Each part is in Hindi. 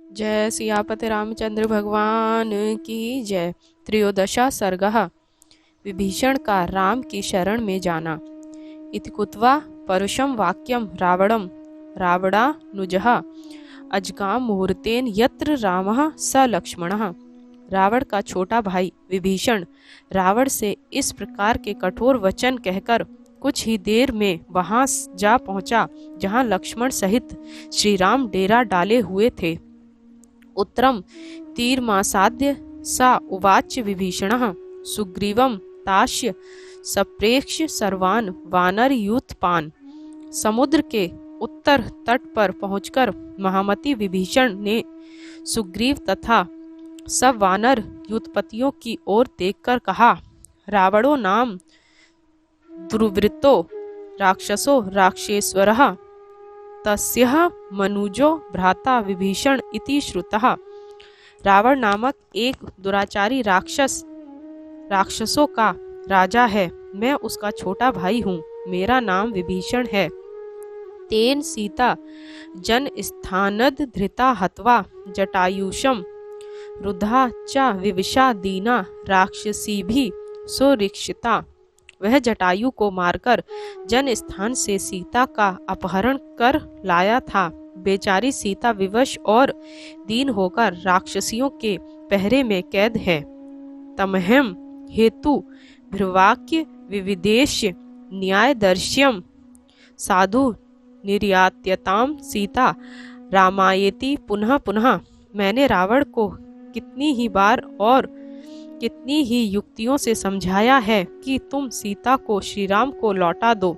जय सियापति रामचंद्र भगवान की जय। त्रयोदशा सर्गः। विभीषण का राम की शरण में जाना। इति कुत्वा परुषं वाक्यं रावणं रावणानुजः अजगाम मुहूर्तेन यत्र रामः स लक्ष्मणः। रावण का छोटा भाई विभीषण रावण से इस प्रकार के कठोर वचन कहकर कुछ ही देर में वहां जा पहुंचा जहां लक्ष्मण सहित श्री राम डेरा डाले हुए थे। उत्तरम तीरमासाद्य सा उवाच विभीषणः सुग्रीवं तास्य सप्रेक्ष्य सर्वान् वानरयूथपान्। समुद्र के उत्तर तट पर पहुंचकर महामती विभीषण ने सुग्रीव तथा सब वानर युद्धपतियों की ओर देखकर कहा, रावणो नाम दुर्वृत्तो राक्षसो राक्षेश्वरः तस्यः मनुजो भ्राता विभीषण इति श्रुतः। रावण नामक एक दुराचारी राक्षसों का राजा है। मैं उसका छोटा भाई हूँ। मेरा नाम विभीषण है। तेन सीता जन स्थानद धृता हत्वा जटायुषम रुद्धा च विविशा दीना राक्षसी भी सुरिक्षिता। वह जटायु को मारकर जन स्थान से सीता का अपहरण कर लाया था। बेचारी सीता विवश और दीन होकर राक्षसियों के पहरे में कैद है। तमहम हेतु भ्रुवाक्य विविदेश्य न्यायदर्श्यम साधु निर्यात्यताम सीता रामायति पुनः पुनः। मैंने रावण को कितनी ही बार और कितनी ही युक्तियों से समझाया है कि तुम सीता को श्री राम को लौटा दो।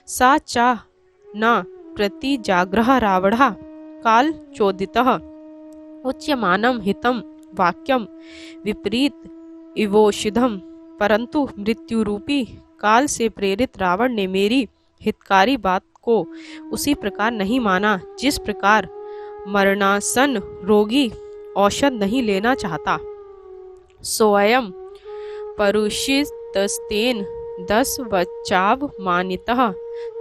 सा चा न प्रति जाग्रह रावणः काल चोदितः उच्यमानं हितं वाक्यम विपरीत इवोषिधम। परंतु मृत्यु रूपी काल से प्रेरित रावण ने मेरी हितकारी बात को उसी प्रकार नहीं माना जिस प्रकार मरणासन रोगी औषध नहीं लेना चाहता। सोऽयं परुषितस्तेन 10 वचाव मानितः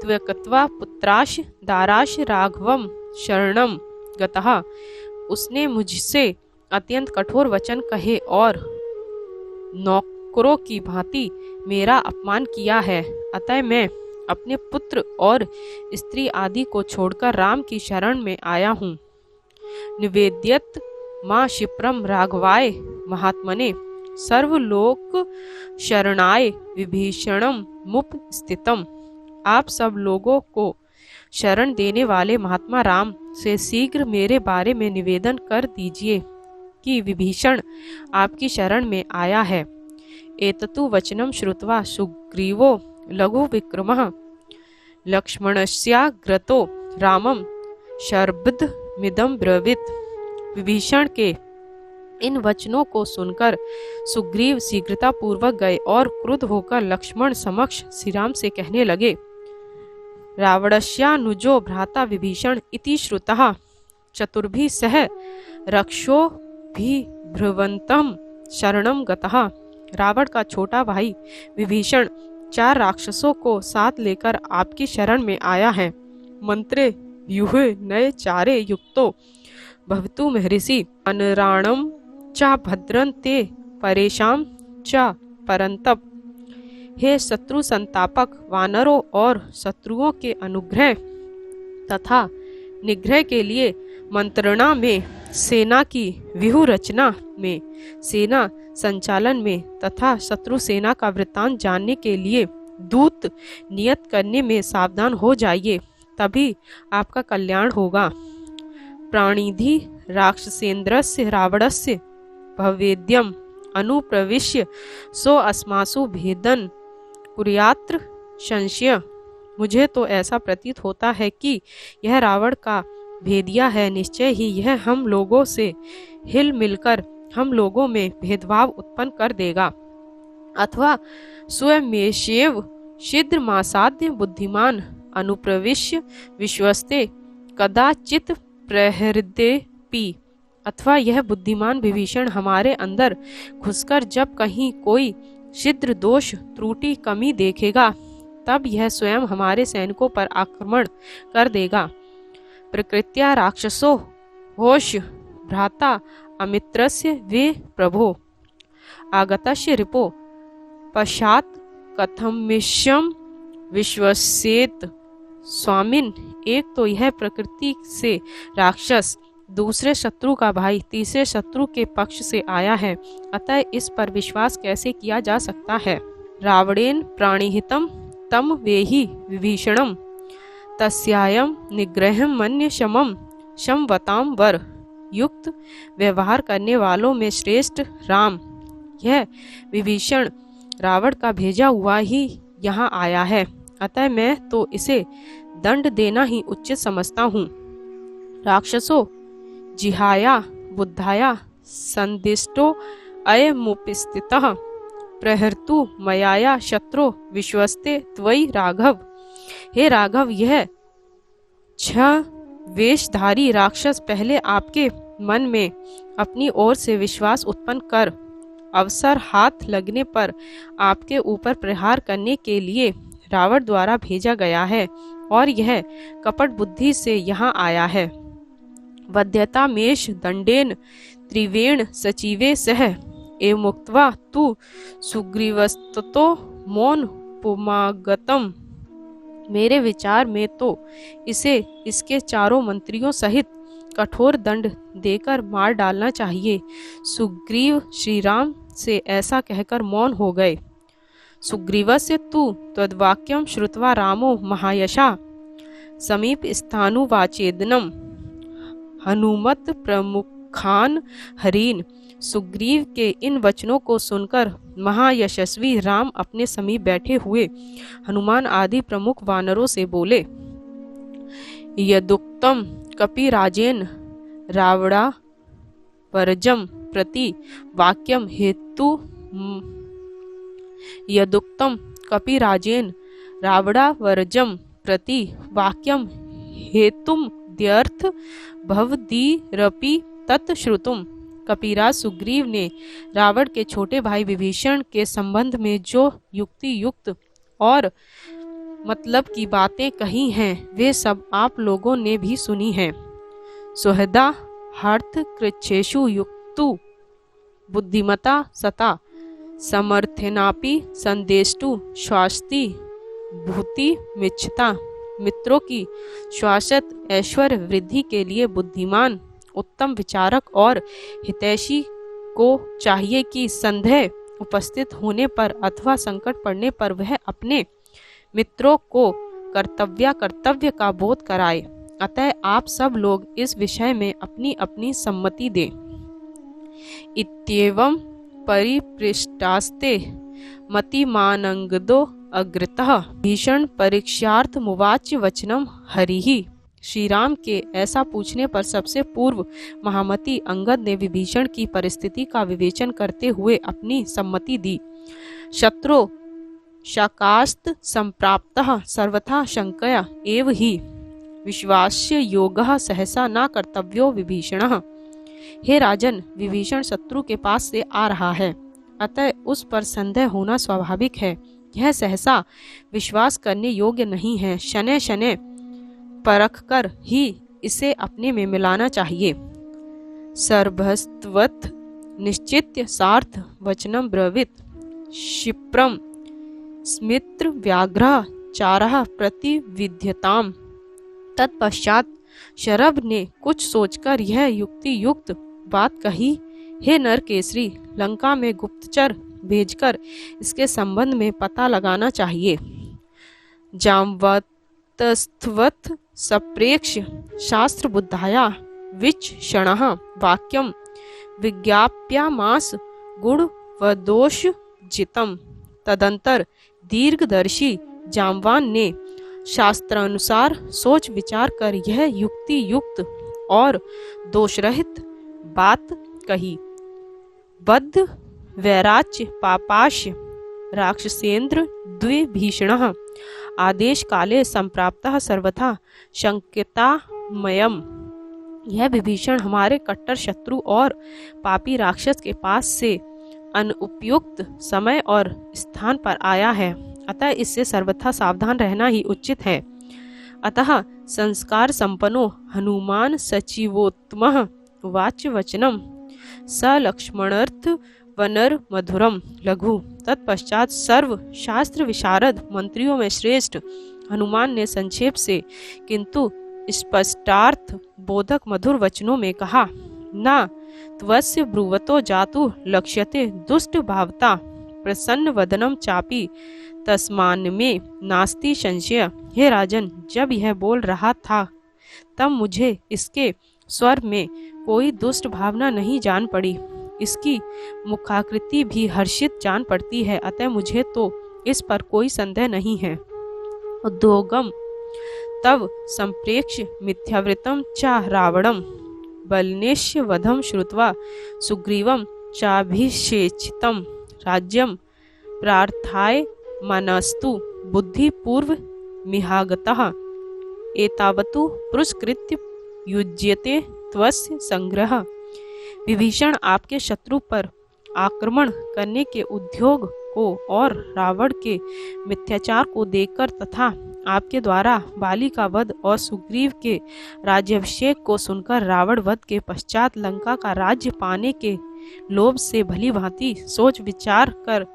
त्वक्त्वा पुत्राश दाराश राघवम शरणम गतः। उसने मुझसे अत्यंत कठोर वचन कहे और नौकरों की भांति मेरा अपमान किया है। अतः मैं अपने पुत्र और स्त्री आदि को छोड़कर राम की शरण में आया हूँ। निवेद्यत माँ क्षिप्रम राघवाय महात्मने सर्वलोक शरणाय विभीषणम मुप स्थितम। आप सब लोगों को शरण देने वाले महात्मा राम से शीघ्र मेरे बारे में निवेदन कर दीजिए कि विभीषण आपकी शरण में आया है। एततु वचनम श्रुत्वा सुग्रीवो लघु विक्रमः लक्ष्मणस्याग्रतो रामम शर्बद्मिदं ब्रवीत। विभीषण के इन वचनों को सुनकर सुग्रीव शीघ्रता पूर्वक गए और क्रुद्ध होकर लक्ष्मण समक्ष श्री राम से कहने लगे, रावणस्यानुजो भ्राता विभीषण इति श्रुतः चतुर्भिः सह रक्षोभिर्भ्रुवन्तं शरणं गतः। रावण का छोटा भाई विभीषण 4 राक्षसों को साथ लेकर आपकी शरण में आया है। मंत्रे व्यूहे नये चारे युक्तो भवतु महर्षि अनराणम च भद्रं ते परेशान च परंतप। हे शत्रु संतापक वानरों और शत्रुओं के अनुग्रह तथा निग्रह के लिए मंत्रणा में, सेना की व्यूह रचना में, सेना संचालन में तथा शत्रु सेना का वृत्तांत जानने के लिए दूत नियत करने में सावधान हो जाइए, तभी आपका कल्याण होगा। प्राणिधि राक्षसेन्द्रस्य रावणस्य भवेद्यम अनुप्रविश्य सो अस्मासु भेदन कुर्यात्र संशय। मुझे तो ऐसा प्रतीत होता है कि यह रावण का भेदिया है। निश्चय ही यह हम लोगों से हिल मिलकर हम लोगों में भेदभाव उत्पन्न कर देगा, अथवा स्वयमेव शीघ्रमासाद्य बुद्धिमान अनुप्रविश्य विश्वस्ते कदाचित प्रहृदेपि। अथवा यह बुद्धिमान विभीषण हमारे अंदर घुसकर जब कहीं कोई छिद्र दोष त्रुटि कमी देखेगा तब यह स्वयं हमारे सैनिकों पर आक्रमण कर देगा। प्रकृत्या राक्षसो होश भ्राता अमित्रस्य वे प्रभो आगतस्य रिपो पश्चात् कथमिष्यं विश्वसेत। स्वामिन, एक तो यह प्रकृति से राक्षस, दूसरे शत्रु का भाई, तीसरे शत्रु के पक्ष से आया है, अतः इस पर विश्वास कैसे किया जा सकता है। रावणेन प्राणिहितं तम वेहि विभीषणम तस्यायं निग्रहं मन्य शमम शमवतां वर। युक्त व्यवहार करने वालों में श्रेष्ठ राम, यह विभीषण रावण का भेजा हुआ ही यहाँ आया है, अतः मैं तो इसे दंड देना ही उचित समझता हूँ। राक्षसो जिहाया बुद्धाया संदिष्टो अयमुपस्थितः प्रहर्तु मयाया शत्रु विश्वस्ते त्वयि राघव। हे राघव, यह 6 वेशधारी राक्षस पहले आपके मन में अपनी ओर से विश्वास उत्पन्न कर अवसर हाथ लगने पर आपके ऊपर प्रहार करने के लिए रावण द्वारा भेजा गया है, और यह कपट बुद्धि से यहाँ आया है। वध्यता मेष दंडेन त्रिवेण सचिवे सह एवमुक्त्वा तु सुग्रीवस्ततो मौन पुमागतम। मेरे विचार में तो इसे इसके चारों मंत्रियों सहित कठोर दंड देकर मार डालना चाहिए। सुग्रीव श्री राम से ऐसा कहकर मौन हो गए। सुग्रीवस्य तु तद्वाक्यं श्रुत्वा रामो महायशा समीप स्थानुवाचेदनम हनुमत प्रमुखान हरीन। सुग्रीव के इन वचनों को सुनकर महायशस्वी राम अपने समीप बैठे हुए हनुमान आदि प्रमुख वानरों से बोले, यदुक्तम कपिराजेन रावणा परजम प्रति वाक्यम हेतु यदुक्तम कपिराजेन रावणावर्जम प्रति वाक्यम हेतुम द्यर्थ भवदीरपि तत्श्रुतुम। कपिराज सुग्रीव ने रावण के छोटे भाई विभीषण के संबंध में जो युक्ति युक्त और मतलब की बातें कही हैं, वे सब आप लोगों ने भी सुनी हैं। सुहृदा हर्थ कृच्छेषु युक्तु बुद्धिमता सता समर्थनापि संदेष्टु स्वास्ति भूति मिच्छता। मित्रों की शाश्वत ऐश्वर्य वृद्धि के लिए बुद्धिमान उत्तम विचारक और हितैषी को चाहिए कि संदेह उपस्थित होने पर अथवा संकट पड़ने पर वह अपने मित्रों को कर्तव्य का बोध कराए। अतः आप सब लोग इस विषय में अपनी अपनी सम्मति दें। इत्येवं परिपृष्टास्ते मतिमानंगदो अग्रतः भीषण परीक्षार्थ मुवाच वचनम हरिहि। श्री राम के ऐसा पूछने पर सबसे पूर्व महामती अंगद ने विभीषण की परिस्थिति का विवेचन करते हुए अपनी सम्मति दी। शत्रु शाकास्त संप्राप्तः सर्वथा शंकया एव हि विश्वास्य योगः सहसा न कर्तव्यो विभीषणः। हे राजन, विभीषण शत्रु के पास से आ रहा है, अतः उस पर संदेह होना स्वाभाविक है। यह सहसा विश्वास करने योग्य नहीं है। शनै शनै परख कर ही इसे अपने में मिलाना चाहिए। सर्वस्त्वत् निश्चित्य सार्थ वचनम ब्रवीत क्षिप्रम स्मित्र व्याघ्र चारः प्रतिविध्यताम। तत्पश्चात शरभ ने कुछ सोचकर यह युक्ति युक्त बात कही, हे नरकेसरी, लंका में गुप्तचर भेजकर इसके संबंध में पता लगाना चाहिए। जाम्वतस्त्वत् सप्रेक्ष शास्त्र बुद्धाया विचक्षणः वाक्यम विज्ञाप्यामास गुण व दोष जितम। तदंतर दीर्घदर्शी जाम्वान ने शास्त्रानुसार सोच विचार कर यह युक्ति युक्त और दोषरहित बात कही। बद्ध वैराच्य पापाश्य राक्षसेन्द्र द्विभीषणः आदेश काले संप्राप्तः सर्वथा शंकितामयम्। यह विभीषण हमारे कट्टर शत्रु और पापी राक्षस के पास से अनुपयुक्त समय और स्थान पर आया है, अतः इससे सर्वथा सावधान रहना ही उचित है। अतः संस्कार संपन्नो हनुमान सचिवोत्तमः वाच्य वचनम स लक्ष्मणर्थ वनर मधुरम लघु। तत्पश्चात सर्व शास्त्र विशारद मंत्रियों में श्रेष्ठ हनुमान ने संक्षेप से किंतु स्पष्टार्थ बोधक मधुर वचनों में कहा, न त्वस्य ब्रुवतो जातु लक्ष्यते दुष्ट भावता प्रसन्न वदनम चापी तस्मान में नास्ति संशय। हे राजन, जब यह बोल रहा था तब मुझे इसके स्वर में कोई दुष्ट भावना नहीं जान पड़ी। इसकी मुखाकृति भी हर्षित जान पड़ती है, अतः मुझे तो इस पर कोई संदेह नहीं है। उद्योगम तव संप्रेक्ष्य मिथ्यावृतम च रावणम बलनेश्य वधम श्रुत्वा सुग्रीवम चाभिषेचितम राज्यम प्रार्थाय मनस्तु बुद्धि पूर्व मिहागतः एतावतु पुरस्कृत्य युज्यते त्वस्य संग्रह। विभीषण आपके शत्रु पर आक्रमण करने के उद्योग को और रावण के मिथ्याचार को देखकर तथा आपके द्वारा बाली का वध और सुग्रीव के राज्याभिषेक को सुनकर रावण वध के पश्चात लंका का राज्य पाने के लोभ से भली भांति सोच विचार कर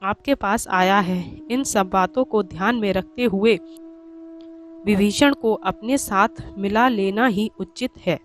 आपके पास आया है। इन सब बातों को ध्यान में रखते हुए विभीषण को अपने साथ मिला लेना ही उचित है।